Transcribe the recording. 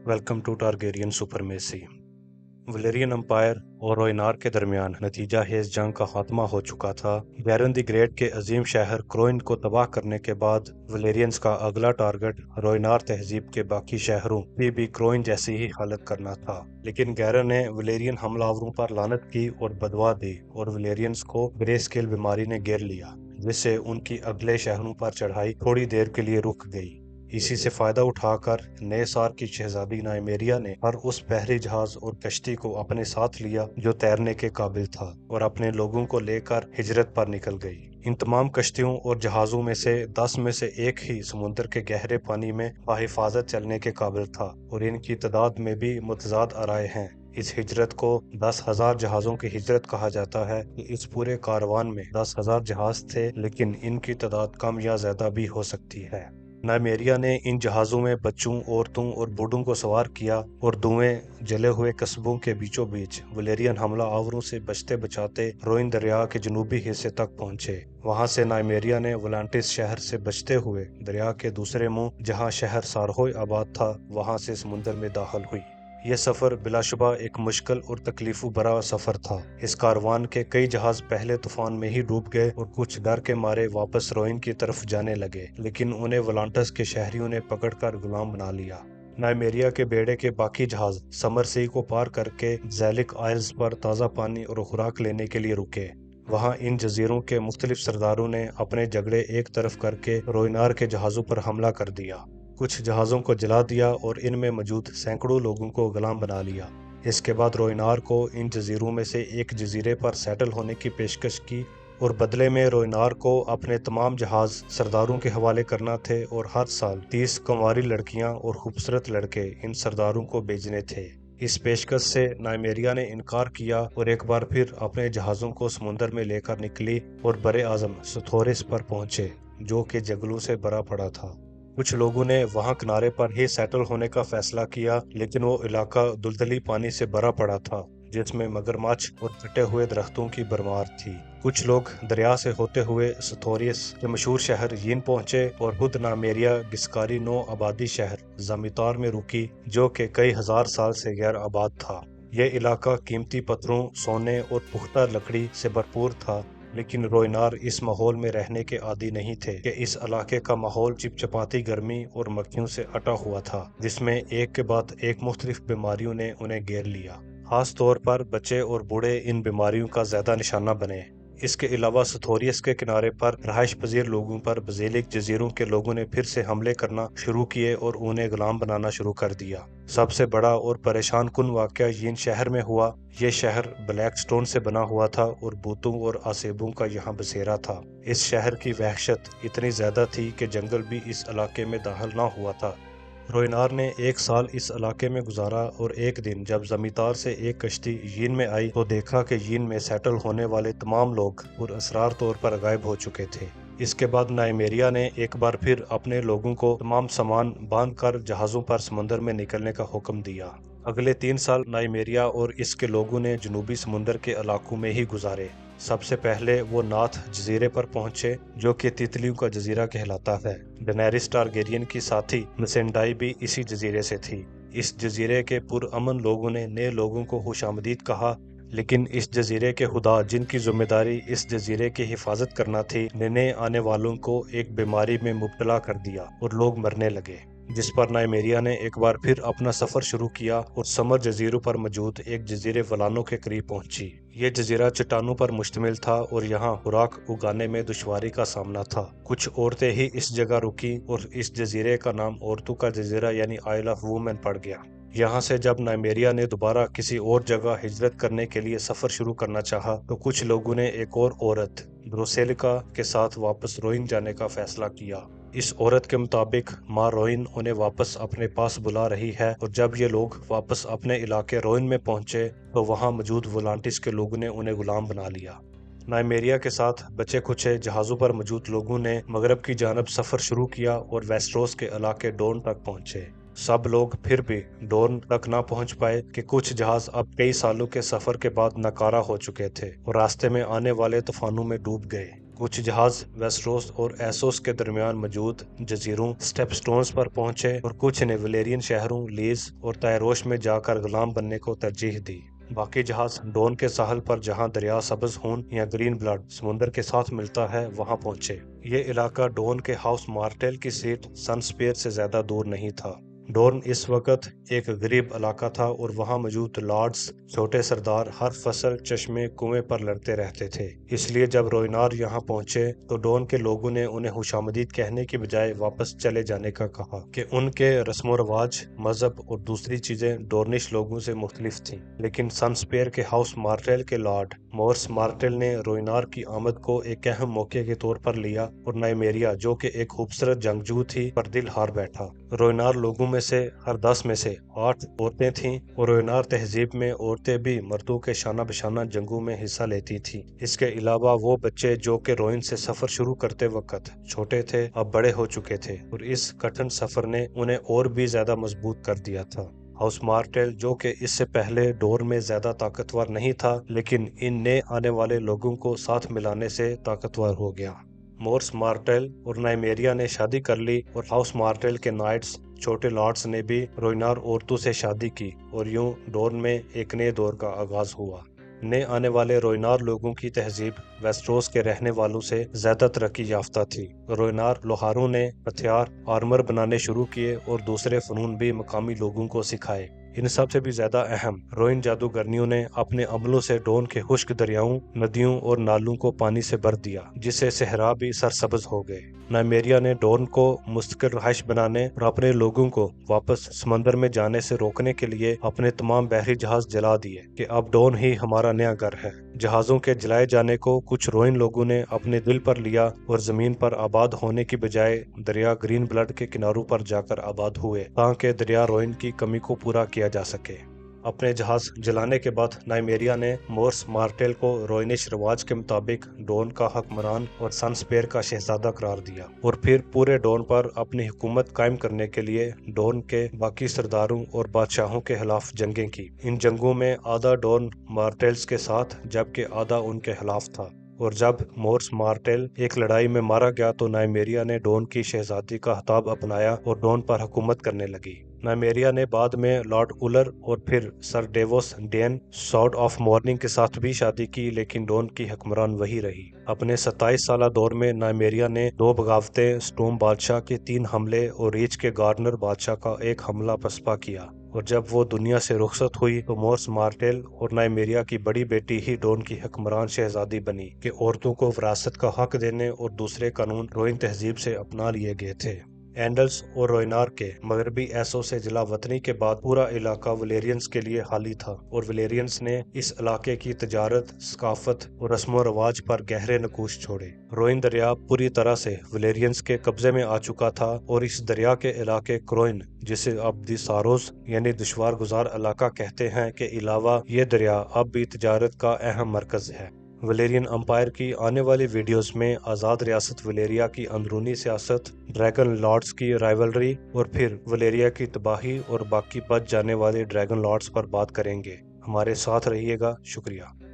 Welcome to Targaryen supremacy. Valyrian empire और Rhoynar के दरमियान नतीजा हेज जंग का खात्मा हो चुका था। बैरन द ग्रेट के अजीम शहर क्रोइन को तबाह करने के बाद वलेरियंस का अगला टारगेट रोइनार तहजीब के बाकी शहरों की भी क्रोइन जैसी ही हालत करना था। लेकिन गैरन ने वलेरियन हमलावरों पर लानत की और बदवा दी और वलेरियंस को ग्रे स्केल बीमारी ने घेर लिया, जिससे उनकी अगले शहरों पर चढ़ाई थोड़ी देर के लिए रुक गई। इसी से फायदा उठाकर नए सार की शहजादी नाइमेरिया ने हर उस बहरी जहाज और कश्ती को अपने साथ लिया जो तैरने के काबिल था और अपने लोगों को लेकर हिजरत पर निकल गई। इन तमाम कश्तियों और जहाजों में से 10 में से एक ही समुद्र के गहरे पानी में बाहिफाजत चलने के काबिल था और इनकी तादाद में भी मुतजाद आराए हैं। इस हिजरत को 10,000 जहाजों की हिजरत कहा जाता है। इस पूरे कारवान में 10,000 जहाज थे, लेकिन इनकी तादाद कम या ज्यादा भी हो सकती है। नाइमेरिया ने इन जहाज़ों में बच्चों, औरतों और बूढ़ों को सवार किया और धुएं जले हुए कस्बों के बीचों बीच वलेरियन हमला आवरों से बचते बचाते रोइन दरिया के जनूबी हिस्से तक पहुंचे। वहां से नाइमेरिया ने वोलांटिस शहर से बचते हुए दरिया के दूसरे मुंह, जहां शहर सारहोय आबाद था, वहां से समुद्र में दाखिल हुई। यह सफर बिलाशुबा एक मुश्किल और तकलीफों भरा सफर था। इस कारवान के कई जहाज पहले तूफान में ही डूब गए और कुछ डर के मारे वापस रोइन की तरफ जाने लगे, लेकिन उन्हें वलांटस के शहरियों ने पकड़कर गुलाम बना लिया। नाइमेरिया के बेड़े के बाकी जहाज समर सी को पार करके जैलिक आइल्स पर ताज़ा पानी और खुराक लेने के लिए रुके। वहां इन जजीरों के मुख्तलिफ सरदारों ने अपने झगड़े एक तरफ करके रोइनार के जहाजों पर हमला कर दिया। कुछ जहाजों को जला दिया और इनमें मौजूद सैकड़ों लोगों को गुलाम बना लिया। इसके बाद रोइनार को इन जजीरों में से एक जजीरे पर सेटल होने की पेशकश की और बदले में रोइनार को अपने तमाम जहाज सरदारों के हवाले करना थे और हर साल 30 कुंवारी लड़कियां और खूबसूरत लड़के इन सरदारों को भेजने थे। इस पेशकश से नाइमेरिया ने इनकार किया और एक बार फिर अपने जहाजों को समुद्र में लेकर निकली और बरे आजम सुथोरिस पर पहुंचे, जो कि जंगलों से भरा पड़ा था। कुछ लोगों ने वहां किनारे पर ही सेटल होने का फैसला किया, लेकिन वो इलाका दुलदली पानी से भरा पड़ा था, जिसमें मगरमच्छ और कटे हुए दरख्तों की भरमार थी। कुछ लोग दरिया से होते हुए सथोरियस के मशहूर शहर यीन पहुंचे और खुद नामेरिया गिस्कारी नो आबादी शहर जमीतार में रुकी, जो कि कई हजार साल से गैर आबाद था। यह इलाका कीमती पत्थरों, सोने और पुख्ता लकड़ी से भरपूर था, लेकिन रोइनार इस माहौल में रहने के आदी नहीं थे कि इस इलाके का माहौल चिपचिपाती गर्मी और मक्खियों से अटा हुआ था, जिसमें एक के बाद एक मुख्तलिफ बीमारियों ने उन्हें घेर लिया। खास तौर पर बच्चे और बूढ़े इन बीमारियों का ज्यादा निशाना बने। इसके अलावा सथोरियस के किनारे पर रहायश पजीर लोगों पर बजेलिक जजीरों के लोगों ने फिर से हमले करना शुरू किए और उन्हें गुलाम बनाना शुरू कर दिया। सबसे बड़ा और परेशान कुन वाकया यीन शहर में हुआ। यह शहर ब्लैक स्टोन से बना हुआ था और भूतों और आसेबों का यहाँ बसेरा था। इस शहर की वहशत इतनी ज्यादा थी कि जंगल भी इस इलाके में दाखिल ना हुआ था। रोइनार ने एक साल इस इलाके में गुजारा और एक दिन जब जमींदार से एक कश्ती यीन में आई तो देखा कि यीन में सेटल होने वाले तमाम लोग पुरअसरार तौर पर गायब हो चुके थे। इसके बाद नाइमेरिया ने एक बार फिर अपने लोगों को तमाम सामान बांधकर जहाजों पर समुद्र में निकलने का हुक्म दिया। अगले 3 साल नाइमेरिया और इसके लोगों ने जनूबी समुद्र के इलाकों में ही गुजारे। सबसे पहले वो नाथ जजीरे पर पहुंचे, जो कि तितलियों का जजीरा कहलाता है। डेनेरिस टारगेरियन की साथी मिसेंडाई भी इसी जजीरे से थी। इस जजीरे के पुरअमन लोगों ने नए लोगों को खुशामदीद कहा, लेकिन इस जजीरे के खुदा, जिनकी जिम्मेदारी इस जजीरे की हिफाजत करना थी, ने नए आने वालों को एक बीमारी में मुब्तला कर दिया और लोग मरने लगे। जिस पर नाइमेरिया ने एक बार फिर अपना सफर शुरू किया और समर जजीरों पर मौजूद एक जजीरे वलानो के करीब पहुंची। ये जजीरा चट्टानों पर मुश्तमिल था और यहाँ खुराक उगाने में दुश्वारी का सामना था। कुछ औरतें ही इस जगह रुकी और इस जजीरे का नाम औरतों का जजीरा यानी आइल ऑफ वुमेन पड़ गया। यहाँ से जब नाइमेरिया ने दोबारा किसी और जगह हिजरत करने के लिए सफर शुरू करना चाहा, तो कुछ लोगों ने एक और औरत ब्रोसेलिका के साथ वापस रोइन जाने का फैसला किया। इस औरत के मुताबिक माँ रोइन उन्हें वापस अपने पास बुला रही है और जब ये लोग वापस अपने इलाके रोइन में पहुंचे तो वहां मौजूद वोलांटिस के लोगों ने उन्हें गुलाम बना लिया। नाइमेरिया के साथ बचे खुचे जहाजों पर मौजूद लोगों ने मगरब की जानब सफर शुरू किया और वेस्ट्रोस के इलाके डोन तक पहुंचे। सब लोग फिर भी डोन तक ना पहुंच पाए कि कुछ जहाज अब कई सालों के सफर के बाद नकारा हो चुके थे और रास्ते में आने वाले तूफानों में डूब गए। کچھ جہاز ویسٹروس اور ایسوس کے درمیان موجود جزیروں سٹیپ سٹونز پر پہنچے اور کچھ نے ولیرین شہروں لیز اور تائروش میں جا کر غلام بننے کو ترجیح دی۔ باقی جہاز ڈون کے ساحل پر جہاں دریا سبز خون یا گرین بلڈ سمندر کے ساتھ ملتا ہے وہاں پہنچے۔ یہ علاقہ ڈون کے ہاؤس مارٹل کی سیٹ سن سپیر سے زیادہ دور نہیں تھا۔ ڈورن اس وقت ایک غریب علاقہ تھا اور وہاں موجود لارڈز چھوٹے سردار ہر فصل چشمے کنویں پر لڑتے رہتے تھے۔ اس لیے جب روئنار یہاں پہنچے تو ڈون کے لوگوں نے انہیں خوش آمدید کہنے کی بجائے واپس چلے جانے کا کہا کہ ان کے رسم و رواج، مذہب اور دوسری چیزیں ڈورنش لوگوں سے مختلف تھیں۔ لیکن سن سپیر کے ہاؤس مارٹل کے لارڈ مورس مارٹل نے روئنار کی آمد کو ایک اہم موقع کے طور پر لیا اور نائمیریا جو کہ ایک خوبصورت جنگجو تھی پر دل ہار بیٹھا۔ روئنار لوگوں میں سے ہر 10 میں سے 8 عورتیں تھیں اور روئنار تہذیب میں عورتیں بھی مردوں کے شانہ بشانہ جنگوں میں حصہ لیتی تھیں۔ اس کے علاوہ وہ بچے جو کہ روئن سے سفر شروع کرتے وقت چھوٹے تھے اب بڑے ہو چکے تھے اور اس کٹھن سفر نے انہیں اور بھی زیادہ مضبوط کر دیا تھا۔ ہاؤس مارٹل جو کہ اس سے پہلے ڈور میں زیادہ طاقتور نہیں تھا لیکن ان نئے آنے والے لوگوں کو ساتھ ملانے سے طاقتور ہو گیا۔ مورس مارٹل اور نائمیریا نے شادی کر لی اور ہاؤس مارٹل کے نائٹس چھوٹے لارڈز نے بھی روئنار عورتوں سے شادی کی اور یوں ڈورن میں ایک نئے دور کا آغاز ہوا۔ نئے آنے والے روئنار لوگوں کی تہذیب ویسٹروس کے رہنے والوں سے زیادہ ترقی یافتہ تھی۔ روئنار لوہاروں نے ہتھیار آرمر بنانے شروع کیے اور دوسرے فنون بھی مقامی لوگوں کو سکھائے۔ ان سب سے بھی زیادہ اہم، روئن جادوگرنیوں نے اپنے عملوں سے ڈون کے خشک دریاؤں، ندیوں اور نالوں کو پانی سے بھر دیا جس سے صحرا بھی سرسبز ہو گئے۔ نائمیریا نے ڈون کو مستقل رہائش بنانے اور اپنے لوگوں کو واپس سمندر میں جانے سے روکنے کے لیے اپنے تمام بحری جہاز جلا دیے کہ اب ڈون ہی ہمارا نیا گھر ہے۔ جہازوں کے جلائے جانے کو کچھ روئن لوگوں نے اپنے دل پر لیا اور زمین پر آباد ہونے کی بجائے دریا گرین بلڈ کے کناروں پر جا کر آباد ہوئے تاکہ دریا روئن کی کمی کو پورا کیا جا سکے۔ اپنے جہاز جلانے کے بعد نائمیریا نے مورس مارٹل کو روئنش رواج کے مطابق ڈون کا حکمران اور سن سپیر کا شہزادہ قرار دیا اور پھر پورے ڈون پر اپنی حکومت قائم کرنے کے لیے ڈون کے باقی سرداروں اور بادشاہوں کے خلاف جنگیں کی۔ ان جنگوں میں آدھا ڈون مارٹلز کے ساتھ جبکہ آدھا ان کے خلاف تھا، اور جب مورس مارٹل ایک لڑائی میں مارا گیا تو نائمیریا نے ڈون کی شہزادی کا خطاب اپنایا اور ڈون پر حکومت کرنے لگی۔ نائمیریا نے بعد میں لارڈ اولر اور پھر سر ڈیوس ڈین ساؤڈ آف مارننگ کے ساتھ بھی شادی کی لیکن ڈون کی حکمران وہی رہی۔ اپنے 27 سالہ دور میں نائمیریا نے 2 بغاوتیں، سٹوم بادشاہ کے 3 حملے اور ریچ کے گارڈنر بادشاہ کا 1 حملہ پسپا کیا، اور جب وہ دنیا سے رخصت ہوئی تو مورس مارٹل اور نائمیریا کی بڑی بیٹی ہی ڈون کی حکمران شہزادی بنی کہ عورتوں کو وراثت کا حق دینے اور دوسرے قانون روئن تہذیب سے اپنا لیے گئے تھے۔ اینڈلس اور روئنار کے مغربی ایسو سے جلا وطنی کے بعد پورا علاقہ ولیرینز کے لیے خالی تھا اور ولیرینز نے اس علاقے کی تجارت، ثقافت اور رسم و رواج پر گہرے نقوش چھوڑے۔ روئن دریا پوری طرح سے ولیرینز کے قبضے میں آ چکا تھا اور اس دریا کے علاقے کروئن، جسے اب دی ساروز یعنی دشوار گزار علاقہ کہتے ہیں، کے علاوہ یہ دریا اب بھی تجارت کا اہم مرکز ہے۔ ولیرین امپائر کی آنے والی ویڈیوز میں آزاد ریاست ولیریا کی اندرونی سیاست، ڈریگن لارڈز کی رائیولری اور پھر ولیریا کی تباہی اور باقی بچ جانے والے ڈریگن لارڈز پر بات کریں گے۔ ہمارے ساتھ رہیے گا۔ شکریہ۔